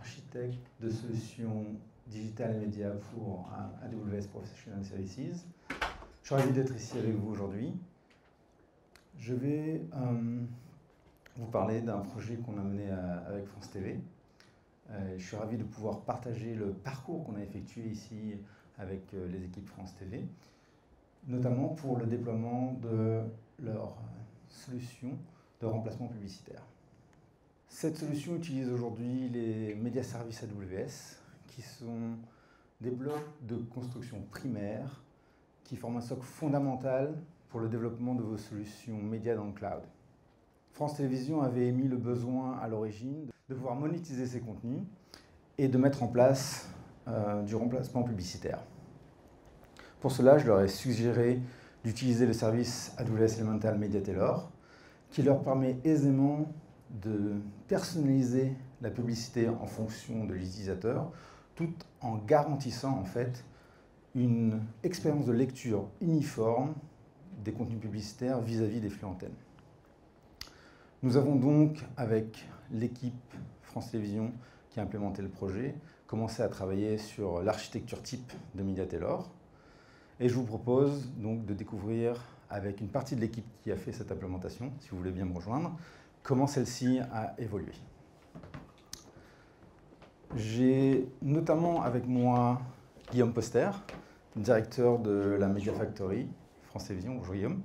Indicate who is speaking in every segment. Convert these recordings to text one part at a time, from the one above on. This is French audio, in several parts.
Speaker 1: architecte de solutions digital et médias pour AWS Professional Services. Je suis ravi d'être ici avec vous aujourd'hui. Je vais vous parler d'un projet qu'on a mené avec France TV. Je suis ravi de pouvoir partager le parcours qu'on a effectué ici avec les équipes France TV, notamment pour le déploiement de leur solution de remplacement publicitaire. Cette solution utilise aujourd'hui les médias services AWS, qui sont des blocs de construction primaire qui forment un socle fondamental pour le développement de vos solutions médias dans le cloud. France Télévisions avait émis le besoin à l'origine de pouvoir monétiser ces contenus et de mettre en place du remplacement publicitaire. Pour cela, je leur ai suggéré d'utiliser le service AWS Elemental Media Tailor, qui leur permet aisément de personnaliser la publicité en fonction de l'utilisateur, tout en garantissant en fait une expérience de lecture uniforme des contenus publicitaires vis-à-vis des flux antennes. Nous avons donc, avec l'équipe France Télévisions qui a implémenté le projet, commencé à travailler sur l'architecture type de Media Tailor. Et je vous propose donc de découvrir, avec une partie de l'équipe qui a fait cette implémentation, si vous voulez bien me rejoindre, comment celle-ci a évolué. J'ai notamment avec moi Guillaume Poster, directeur de la Media Factory, France Télévisions. Bonjour Guillaume.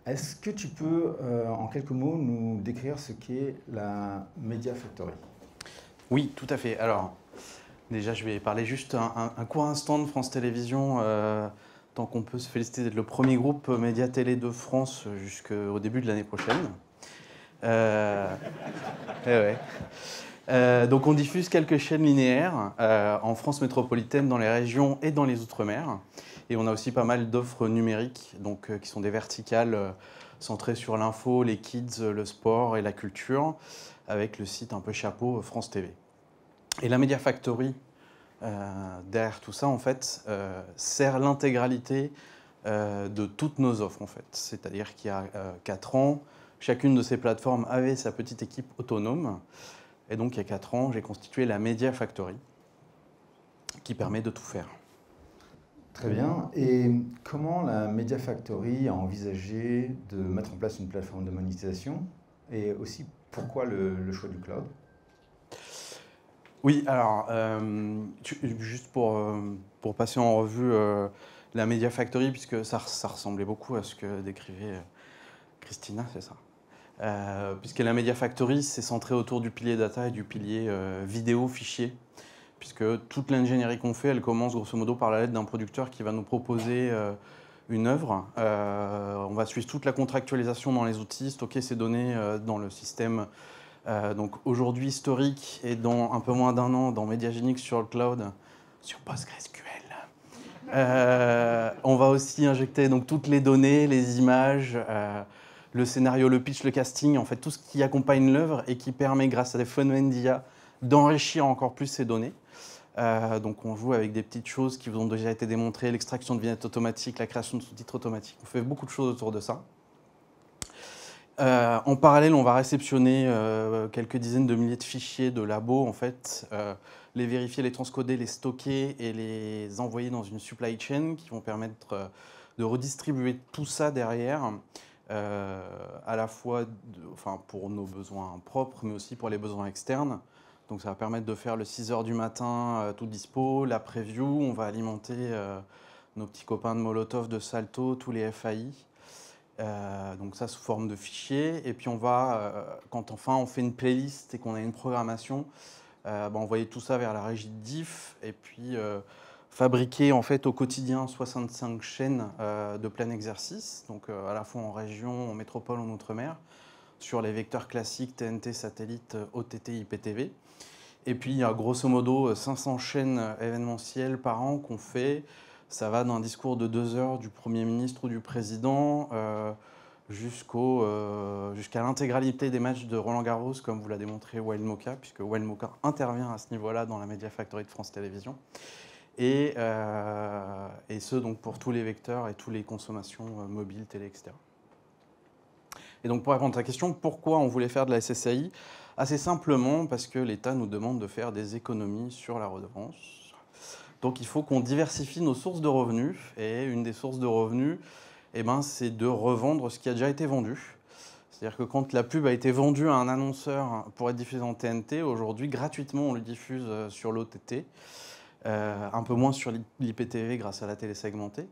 Speaker 1: Est-ce que tu peux, en quelques mots, nous décrire ce qu'est la Media Factory?
Speaker 2: Oui, tout à fait. Alors, déjà, je vais parler juste un court instant de France Télévisions, tant qu'on peut se féliciter d'être le premier groupe média télé de France jusqu'au début de l'année prochaine. Donc, on diffuse quelques chaînes linéaires en France métropolitaine, dans les régions et dans les Outre-mer. Et on a aussi pas mal d'offres numériques, donc, qui sont des verticales centrées sur l'info, les kids, le sport et la culture, avec le site un peu chapeau France TV. Et la Media Factory, derrière tout ça, en fait, sert l'intégralité de toutes nos offres, en fait. C'est-à-dire qu'il y a 4 ans, chacune de ces plateformes avait sa petite équipe autonome. Et donc, il y a 4 ans, j'ai constitué la Media Factory, qui permet de tout faire.
Speaker 1: Très bien. Et comment la Media Factory a envisagé de mettre en place une plateforme de monétisation? Et aussi, pourquoi le choix du cloud?
Speaker 2: Oui, alors, juste pour passer en revue la Media Factory, puisque ça ressemblait beaucoup à ce que décrivait Christina, c'est ça. Puisque la Media Factory, c'est centré autour du pilier data et du pilier vidéo fichier, puisque toute l'ingénierie qu'on fait, elle commence grosso modo par la lettre d'un producteur qui va nous proposer une œuvre. On va suivre toute la contractualisation dans les outils, stocker ces données dans le système. Donc aujourd'hui historique et dans un peu moins d'1 an dans Mediagenics sur le cloud, sur PostgreSQL. On va aussi injecter donc toutes les données, les images, le scénario, le pitch, le casting, en fait tout ce qui accompagne l'œuvre et qui permet grâce à des phénomènes d'IA d'enrichir encore plus ces données. Donc on joue avec des petites choses qui vous ont déjà été démontrées, l'extraction de vignettes automatiques, la création de sous-titres automatiques. On fait beaucoup de choses autour de ça. En parallèle, on va réceptionner quelques dizaines de milliers de fichiers de labos, en fait, les vérifier, les transcoder, les stocker et les envoyer dans une supply chain qui vont permettre de redistribuer tout ça derrière, à la fois pour nos besoins propres, mais aussi pour les besoins externes. Donc ça va permettre de faire le 6 h du matin, tout dispo, la preview, on va alimenter nos petits copains de Molotov, de Salto, tous les FAI. Donc ça sous forme de fichiers, et puis on va, quand enfin on fait une playlist et qu'on a une programmation, envoyer tout ça vers la régie de diff, et puis fabriquer en fait au quotidien 65 chaînes de plein exercice, donc à la fois en région, en métropole, en outre-mer, sur les vecteurs classiques TNT, satellite, OTT, IPTV. Et puis il y a grosso modo 500 chaînes événementielles par an qu'on fait. Ça va d'un discours de 2 heures du Premier ministre ou du Président jusqu'à l'intégralité des matchs de Roland-Garros, comme vous l'a démontré Wild Mocha, puisque Wild Mocha intervient à ce niveau-là dans la Media Factory de France Télévisions. Et ce, donc, pour tous les vecteurs et toutes les consommations mobiles, télé, etc. Et donc pour répondre à ta question, pourquoi on voulait faire de la SSAI? Assez simplement parce que l'État nous demande de faire des économies sur la redevance. Donc il faut qu'on diversifie nos sources de revenus. Et une des sources de revenus, eh ben, c'est de revendre ce qui a déjà été vendu. C'est-à-dire que quand la pub a été vendue à un annonceur pour être diffusée en TNT, aujourd'hui, gratuitement, on le diffuse sur l'OTT. Un peu moins sur l'IPTV grâce à la télé segmentée.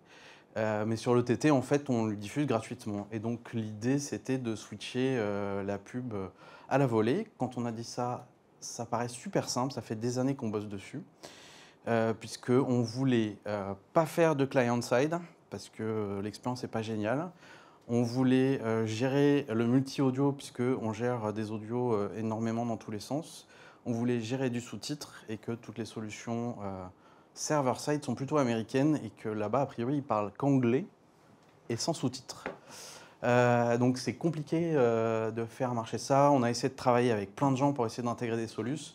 Speaker 2: Mais sur l'OTT, en fait, on le diffuse gratuitement. Et donc, l'idée, c'était de switcher la pub à la volée. Quand on a dit ça, ça paraît super simple. Ça fait des années qu'on bosse dessus. Puisqu'on voulait pas faire de client-side, parce que l'expérience n'est pas géniale. On voulait gérer le multi-audio, puisqu'on gère des audios énormément dans tous les sens. On voulait gérer du sous-titre et que toutes les solutions server-side sont plutôt américaines et que là-bas, a priori, ils parlent qu'anglais et sans sous-titres. Donc c'est compliqué de faire marcher ça. On a essayé de travailler avec plein de gens pour essayer d'intégrer des solutions.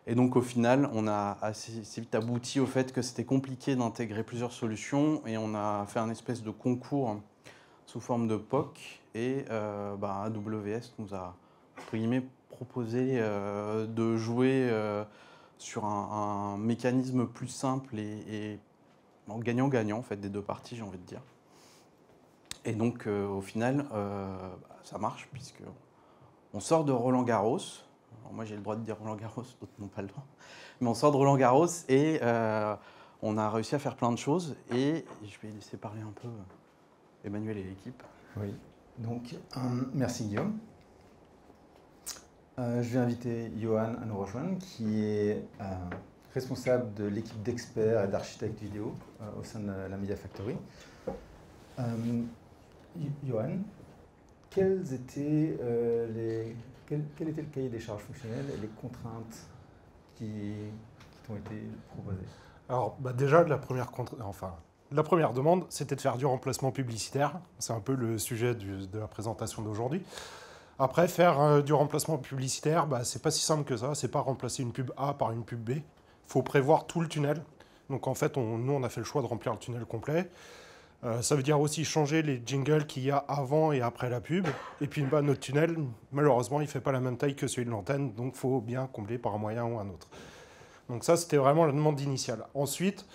Speaker 2: Et donc au final, on a assez vite abouti au fait que c'était compliqué d'intégrer plusieurs solutions et on a fait un espèce de concours sous forme de POC et AWS nous a, entre guillemets, proposé de jouer sur un mécanisme plus simple et en gagnant-gagnant en fait, des deux parties, j'ai envie de dire. Et donc au final, ça marche puisqu'on sort de Roland-Garros. Alors, moi j'ai le droit de dire Roland-Garros, d'autres n'ont pas le droit. Mais on sort de Roland-Garros et on a réussi à faire plein de choses. Et je vais laisser parler un peu Emmanuel et l'équipe.
Speaker 1: Oui, donc merci Guillaume. Je vais inviter Johan à nous rejoindre, qui est responsable de l'équipe d'experts et d'architectes vidéo au sein de la Media Factory. Johan, quel était le cahier des charges fonctionnelles et les contraintes qui t'ont été proposées?
Speaker 3: Alors déjà, la première demande, c'était de faire du remplacement publicitaire. C'est un peu le sujet de la présentation d'aujourd'hui. Après, faire du remplacement publicitaire, c'est pas si simple que ça. C'est pas remplacer une pub A par une pub B. Il faut prévoir tout le tunnel. Donc en fait, nous, on a fait le choix de remplir le tunnel complet. Ça veut dire aussi changer les jingles qu'il y a avant et après la pub. Et puis notre tunnel, malheureusement, il fait pas la même taille que celui de l'antenne. Donc il faut bien combler par un moyen ou un autre. Donc ça, c'était vraiment la demande initiale. Ensuite,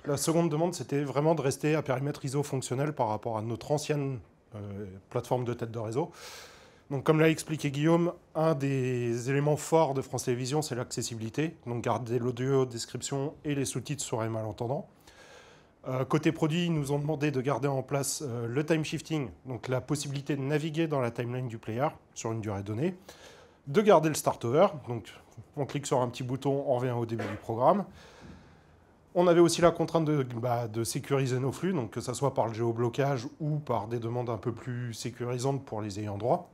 Speaker 3: la seconde demande, c'était vraiment de rester à périmètre ISO fonctionnel par rapport à notre ancienne plateforme de tête de réseau. Donc, comme l'a expliqué Guillaume, un des éléments forts de France Télévisions, c'est l'accessibilité. Donc, garder l'audio description et les sous-titres sur les malentendants. Côté produit, ils nous ont demandé de garder en place le time shifting, donc la possibilité de naviguer dans la timeline du player sur une durée donnée. De garder le start-over, donc on clique sur un petit bouton, on revient au début du programme. On avait aussi la contrainte de sécuriser nos flux, donc que ce soit par le géoblocage ou par des demandes un peu plus sécurisantes pour les ayants droit.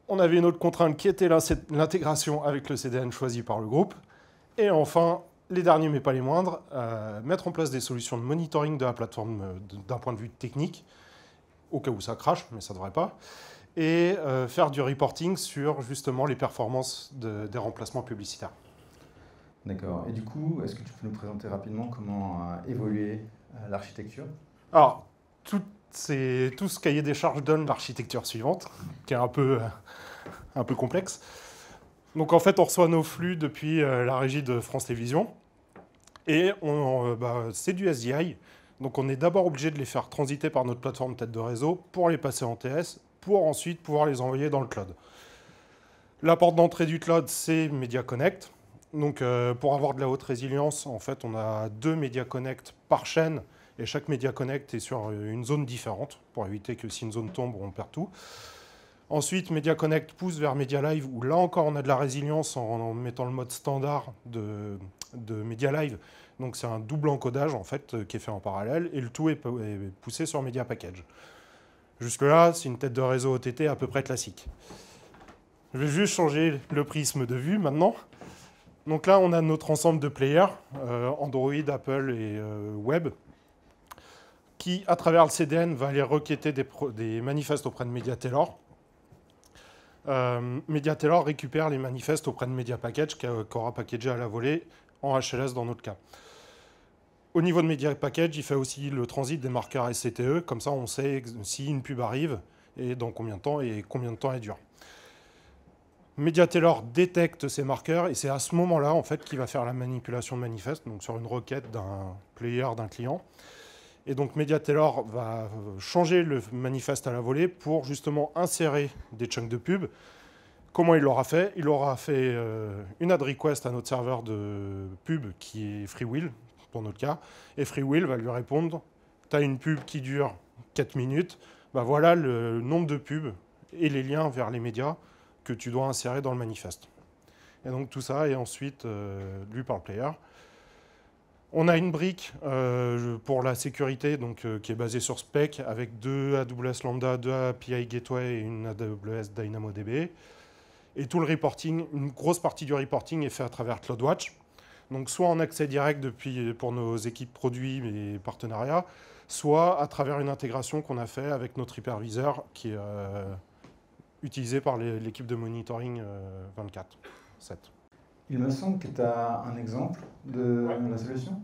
Speaker 3: On avait une autre contrainte qui était l'intégration avec le CDN choisi par le groupe. Et enfin, les derniers mais pas les moindres, mettre en place des solutions de monitoring de la plateforme d'un point de vue technique, au cas où ça crache, mais ça ne devrait pas, et faire du reporting sur justement les performances des remplacements publicitaires.
Speaker 1: D'accord. Et du coup, est-ce que tu peux nous présenter rapidement comment a évolué l'architecture?
Speaker 3: Alors, tout ce cahier des charges donne l'architecture suivante, qui est un peu complexe. Donc en fait, on reçoit nos flux depuis la régie de France Télévisions, et c'est du SDI. Donc on est d'abord obligé de les faire transiter par notre plateforme tête de réseau pour les passer en TS, pour ensuite pouvoir les envoyer dans le cloud. La porte d'entrée du cloud, c'est Media Connect. Donc pour avoir de la haute résilience, en fait, on a 2 Media Connect par chaîne, et chaque Media Connect est sur une zone différente, pour éviter que si une zone tombe, on perd tout. Ensuite, Media Connect pousse vers Media Live, où là encore, on a de la résilience en mettant le mode standard de Media Live. Donc c'est un double encodage, en fait, qui est fait en parallèle, et le tout est poussé sur Media Package. Jusque-là, c'est une tête de réseau OTT à peu près classique. Je vais juste changer le prisme de vue maintenant. Donc là, on a notre ensemble de players, Android, Apple et Web, qui, à travers le CDN, va aller requêter des manifestes auprès de MediaTailor. MediaTailor récupère les manifestes auprès de Media Package, qu'aura packagé à la volée en HLS dans notre cas. Au niveau de Media Package, il fait aussi le transit des marqueurs SCTE, comme ça on sait si une pub arrive, et dans combien de temps elle dure. MediaTailor détecte ces marqueurs et c'est à ce moment-là en fait qu'il va faire la manipulation de manifeste, donc sur une requête d'un player, d'un client. Et donc MediaTailor va changer le manifeste à la volée pour justement insérer des chunks de pub. Comment il l'aura fait? Il aura fait une add request à notre serveur de pub qui est FreeWheel, pour notre cas, et FreeWheel va lui répondre « Tu as une pub qui dure 4 minutes, bah voilà le nombre de pubs et les liens vers les médias que tu dois insérer dans le manifeste. » Et donc tout ça est ensuite lu par le player. On a une brique pour la sécurité donc, qui est basée sur Spec avec 2 AWS Lambda, 2 API Gateway et une AWS DynamoDB. Et tout le reporting, une grosse partie du reporting est fait à travers CloudWatch. Donc soit en accès direct pour nos équipes produits et partenariats, soit à travers une intégration qu'on a fait avec notre hyperviseur qui est utilisé par l'équipe de monitoring 24/7.
Speaker 1: Il me semble que tu as un exemple de la solution.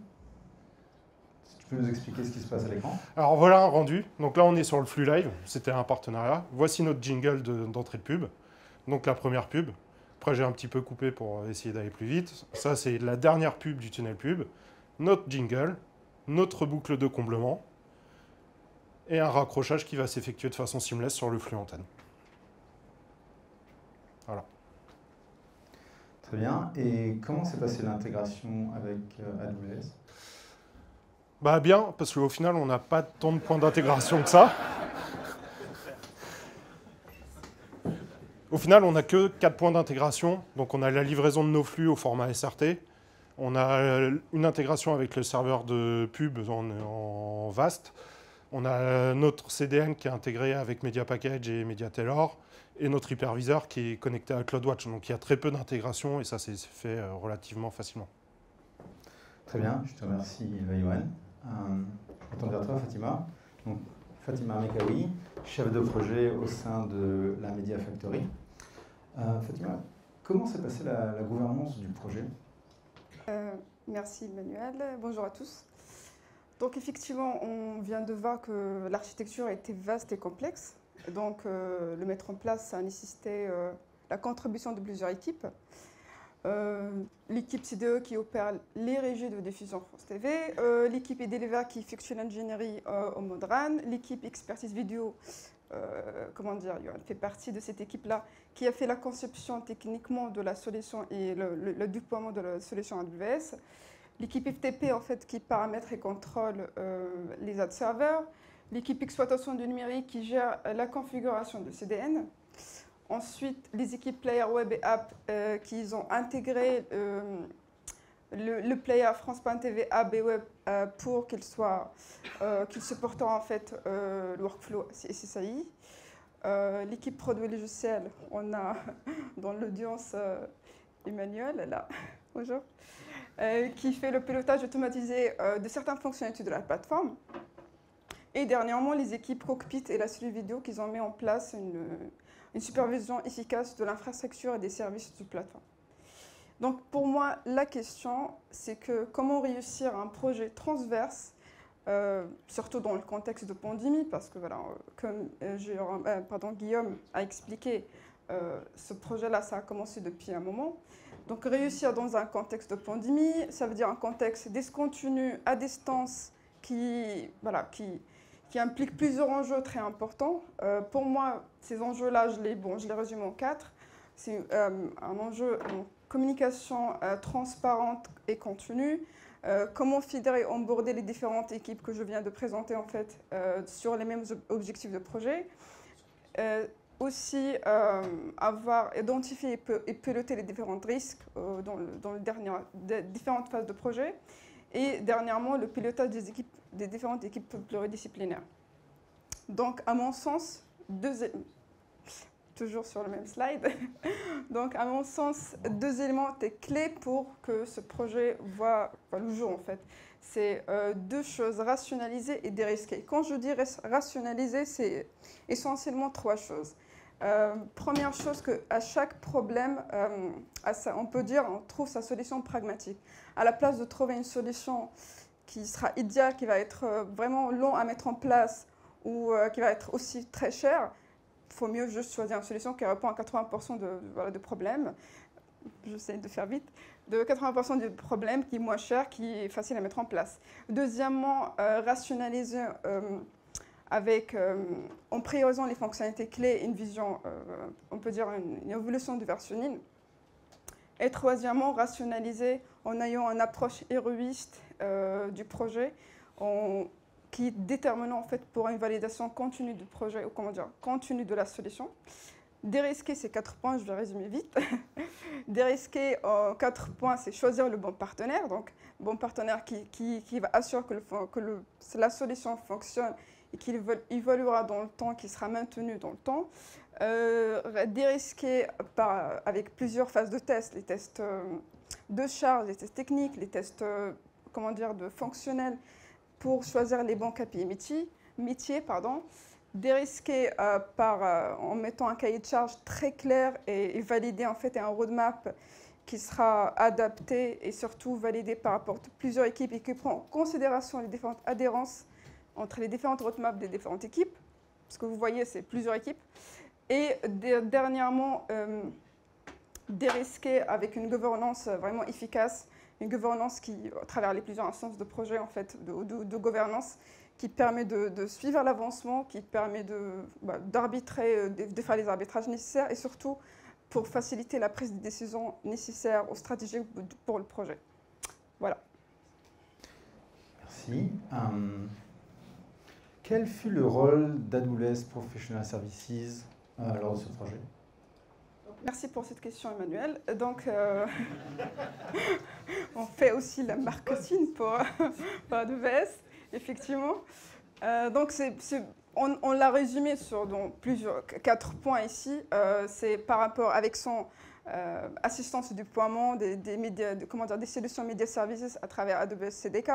Speaker 1: Si tu peux nous expliquer ce qui se passe à l'écran.
Speaker 3: Alors voilà un rendu. Donc là, on est sur le flux live. C'était un partenariat. Voici notre jingle d'entrée de pub. Donc la première pub. Après, j'ai un petit peu coupé pour essayer d'aller plus vite. Ça, c'est la dernière pub du tunnel pub. Notre jingle, notre boucle de comblement et un raccrochage qui va s'effectuer de façon seamless sur le flux antenne. Voilà.
Speaker 1: Très bien. Et comment s'est passée l'intégration avec AWS?
Speaker 3: Bah bien, parce qu'au final, on n'a pas tant de points d'intégration que ça. Au final, on n'a que 4 points d'intégration. Donc on a la livraison de nos flux au format SRT. On a une intégration avec le serveur de pub en VAST. On a notre CDN qui est intégré avec MediaPackage et MediaTailor. Et notre hyperviseur qui est connecté à CloudWatch. Donc il y a très peu d'intégration et ça s'est fait relativement facilement.
Speaker 1: Très bien, je te remercie Yoann. Je retourne vers toi Fatima. Donc, Fatima Mekawi, chef de projet au sein de la Media Factory. Fatima, comment s'est passée la gouvernance du projet?
Speaker 4: Merci Emmanuel, bonjour à tous. Donc effectivement, on vient de voir que l'architecture était vaste et complexe. Donc, le mettre en place, ça a nécessité la contribution de plusieurs équipes. L'équipe CDE qui opère les régies de diffusion France TV, l'équipe Edeliver qui effectue l'ingénierie au mode RAN, l'équipe expertise vidéo, Yoann fait partie de cette équipe-là qui a fait la conception techniquement de la solution et le déploiement de la solution AWS. L'équipe FTP, en fait, qui paramètre et contrôle les ad serveurs. L'équipe exploitation du numérique qui gère la configuration de CDN. Ensuite, les équipes player web et app qui ont intégré le player France.tv app et web pour qu'il supporte en fait le workflow SSAI. L'équipe produit logiciel, on a dans l'audience Emmanuel, là, bonjour, qui fait le pilotage automatisé de certaines fonctionnalités de la plateforme. Et dernièrement, les équipes Cockpit et la cellule vidéo qui ont mis en place une supervision efficace de l'infrastructure et des services de plateforme. Donc pour moi, la question, c'est que comment réussir un projet transverse, surtout dans le contexte de pandémie, parce que voilà, comme Guillaume a expliqué, ce projet-là, ça a commencé depuis un moment. Donc réussir dans un contexte de pandémie, ça veut dire un contexte discontinu, à distance, qui implique plusieurs enjeux très importants. Pour moi, ces enjeux-là, je les résume en 4. C'est un enjeu en communication transparente et continue. Comment fédérer, onboarder les différentes équipes que je viens de présenter en fait, sur les mêmes objectifs de projet. Aussi, avoir identifié et piloter les différents risques dans les différentes phases de projet. Et dernièrement, le pilotage des différentes équipes pluridisciplinaires. Donc, à mon sens, toujours sur le même slide, donc à mon sens, 2 éléments étaient clés pour que ce projet voit le jour en fait. C'est 2 choses, rationaliser et dérisquer. Quand je dis rationaliser, c'est essentiellement 3 choses. Première chose, qu'à chaque problème, on trouve sa solution pragmatique. À la place de trouver une solution qui sera idéale, qui va être vraiment long à mettre en place ou qui va être aussi très chère, faut mieux juste choisir une solution qui répond à 80% de problèmes. J'essaie de faire vite. De 80% du problème qui est moins cher, qui est facile à mettre en place. Deuxièmement, rationaliser en priorisant les fonctionnalités clés, une vision, on peut dire une évolution du versioning. Et troisièmement, rationaliser en ayant une approche héroïste du projet qui est déterminant en fait pour une validation continue du projet, ou comment dire, continue de la solution. Dérisquer ces 4 points, je vais résumer vite. Dérisquer 4 points, c'est choisir le bon partenaire. Donc, bon partenaire qui va assurer que la solution fonctionne et qu'il évoluera dans le temps, qui sera maintenu dans le temps. Dérisquer avec plusieurs phases de tests, les tests de charge, les tests techniques, les tests de fonctionnels pour choisir les bons KPI métiers. Dérisquer en mettant un cahier de charge très clair et validé en fait un roadmap qui sera adapté et surtout validé par rapport à plusieurs équipes et qui prend en considération les différentes adhérences entre les différentes roadmaps des différentes équipes. Ce que vous voyez, c'est plusieurs équipes. Et dernièrement, dérisquer avec une gouvernance vraiment efficace, une gouvernance qui, à travers les plusieurs instances de projet en fait, de gouvernance, qui permet de suivre l'avancement, qui permet d'arbitrer, de faire les arbitrages nécessaires et surtout pour faciliter la prise de décision nécessaire aux stratégies pour le projet. Voilà.
Speaker 1: Merci. Quel fut le rôle d'AWS Professional Services lors de ce projet?
Speaker 4: Merci pour cette question, Emmanuel. Donc, on fait aussi la marketing pour AWS, effectivement. Donc, on l'a résumé sur 4 points ici. C'est par rapport avec son assistance au déploiement des solutions Media Services à travers AWS CDK,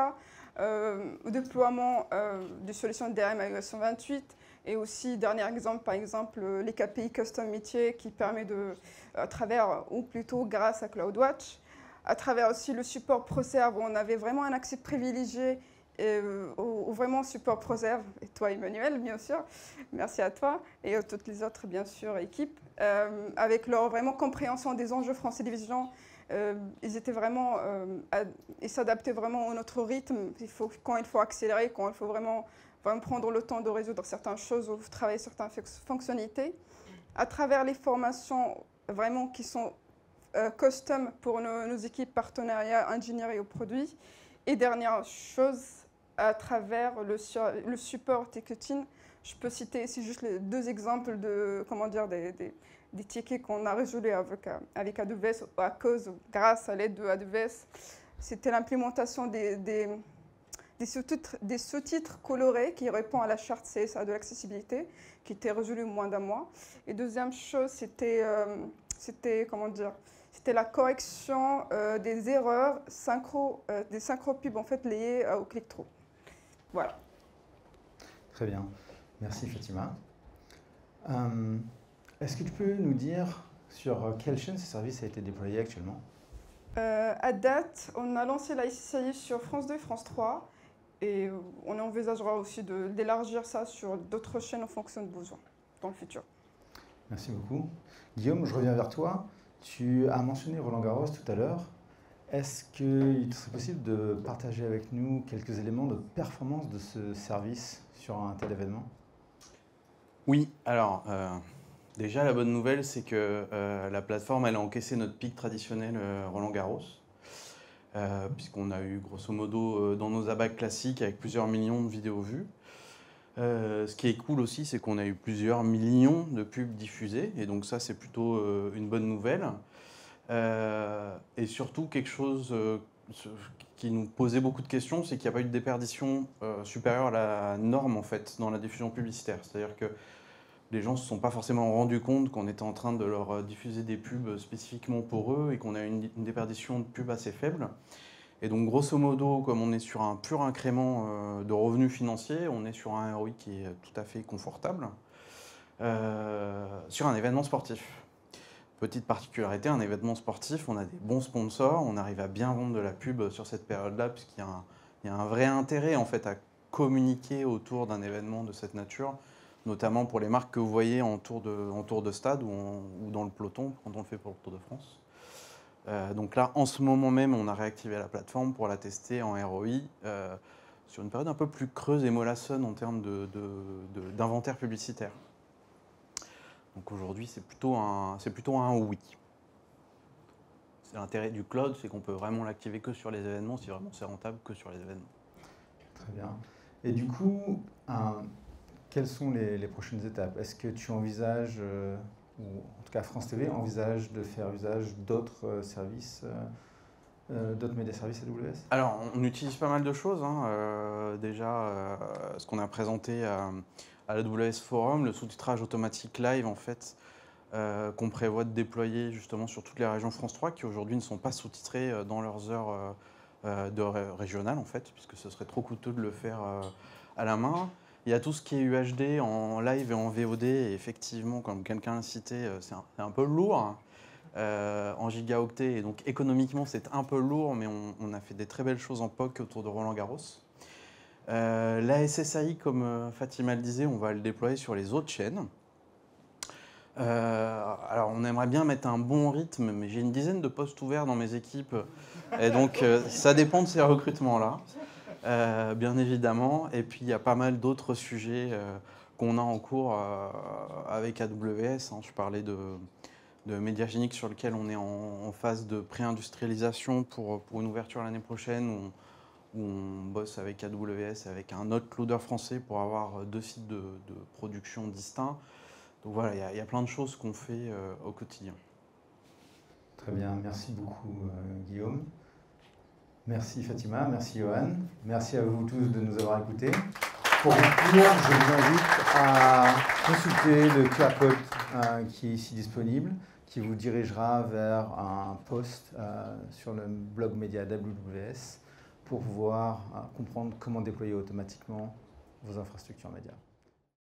Speaker 4: au déploiement des solutions DRM iOS 128, et aussi, dernier exemple, par exemple, les KPI Custom Métier qui permet à travers, ou plutôt grâce à CloudWatch, à travers aussi le support ProServe, où on avait vraiment un accès privilégié au vraiment support ProServe, et toi Emmanuel, bien sûr, merci à toi, et à toutes les autres, bien sûr, équipes, avec leur vraiment compréhension des enjeux France Télévisions. Ils étaient vraiment, ils s'adaptaient vraiment à notre rythme, quand il faut accélérer, quand il faut vraiment prendre le temps de résoudre certaines choses ou travailler certaines fonctionnalités. À travers les formations vraiment qui sont custom pour nos équipes partenariats, ingénierie au produit. Et dernière chose, à travers le support ticketing, je peux citer ici juste les 2 exemples de, des tickets qu'on a résolus avec AWS grâce à l'aide de AWS. C'était l'implémentation des sous-titres colorés qui répondent à la charte CSA de l'accessibilité, qui était résolue en moins d'1 mois. Et deuxième chose, c'était la correction des erreurs des synchropubs en fait liées au click-through. Voilà.
Speaker 1: Très bien. Merci Fatima. Est-ce que tu peux nous dire sur quelle chaîne ce service a été déployé actuellement?
Speaker 4: À date, on a lancé la SSAI sur France 2 et France 3. Et on envisagera aussi d'élargir ça sur d'autres chaînes en fonction de besoins dans le futur.
Speaker 1: Merci beaucoup. Guillaume, je reviens vers toi. Tu as mentionné Roland-Garros tout à l'heure. Est-ce qu'il serait possible de partager avec nous quelques éléments de performance de ce service sur un tel événement?
Speaker 2: Oui, alors déjà la bonne nouvelle, c'est que la plateforme elle a encaissé notre pic traditionnel Roland-Garros. Puisqu'on a eu grosso modo dans nos abacs classiques avec plusieurs millions de vidéos vues. Ce qui est cool aussi, c'est qu'on a eu plusieurs millions de pubs diffusées, et donc ça c'est plutôt une bonne nouvelle. Et surtout quelque chose qui nous posait beaucoup de questions, c'est qu'il n'y a pas eu de déperdition supérieure à la norme en fait dans la diffusion publicitaire. C'est-à-dire que les gens ne se sont pas forcément rendus compte qu'on était en train de leur diffuser des pubs spécifiquement pour eux et qu'on a une déperdition de pubs assez faible. Et donc, grosso modo, comme on est sur un pur incrément de revenus financiers, on est sur un ROI qui est tout à fait confortable sur un événement sportif. Petite particularité, un événement sportif, on a des bons sponsors, on arrive à bien vendre de la pub sur cette période-là, puisqu'il y a un vrai intérêt en fait, à communiquer autour d'un événement de cette nature, notamment pour les marques que vous voyez en tour de stade ou dans le peloton, quand on le fait pour le Tour de France. Donc là, en ce moment même, on a réactivé la plateforme pour la tester en ROI sur une période un peu plus creuse et mollassonne en termes d'inventaire publicitaire. Donc aujourd'hui, c'est plutôt un oui. C'est l'intérêt du cloud, c'est qu'on peut vraiment l'activer que sur les événements, si vraiment c'est rentable que sur les événements.
Speaker 1: Très bien. Et du coup, quelles sont les prochaines étapes? Est-ce que tu envisages, ou en tout cas France TV envisage de faire usage d'autres services, d'autres médiaservices AWS?
Speaker 2: Alors, on utilise pas mal de choses. Déjà, ce qu'on a présenté à l'AWS Forum, le sous-titrage automatique live, en fait, qu'on prévoit de déployer justement sur toutes les régions France 3, qui aujourd'hui ne sont pas sous-titrées dans leurs heures régionales, en fait, puisque ce serait trop coûteux de le faire à la main. Il y a tout ce qui est UHD en live et en VOD, et effectivement, comme quelqu'un l'a cité, c'est un peu lourd en gigaoctets, et donc économiquement c'est un peu lourd, mais on a fait des très belles choses en POC autour de Roland Garros. La SSAI, comme Fatima le disait, on va le déployer sur les autres chaînes. Alors on aimerait bien mettre un bon rythme, mais j'ai une dizaine de postes ouverts dans mes équipes, et donc ça dépend de ces recrutements-là. Bien évidemment, et puis il y a pas mal d'autres sujets qu'on a en cours avec AWS. Je parlais de Mediagenic sur lequel on est en phase de pré-industrialisation pour une ouverture l'année prochaine, où on bosse avec AWS, avec un autre cloudeur français pour avoir 2 sites de production distincts. Donc voilà, il y a plein de choses qu'on fait au quotidien.
Speaker 1: Très bien, merci beaucoup Guillaume. Merci Fatima, merci Johan, merci à vous tous de nous avoir écoutés. Pour conclure, je vous invite à consulter le QR code qui est ici disponible, qui vous dirigera vers un post sur le blog média d'AWS pour pouvoir comprendre comment déployer automatiquement vos infrastructures médias.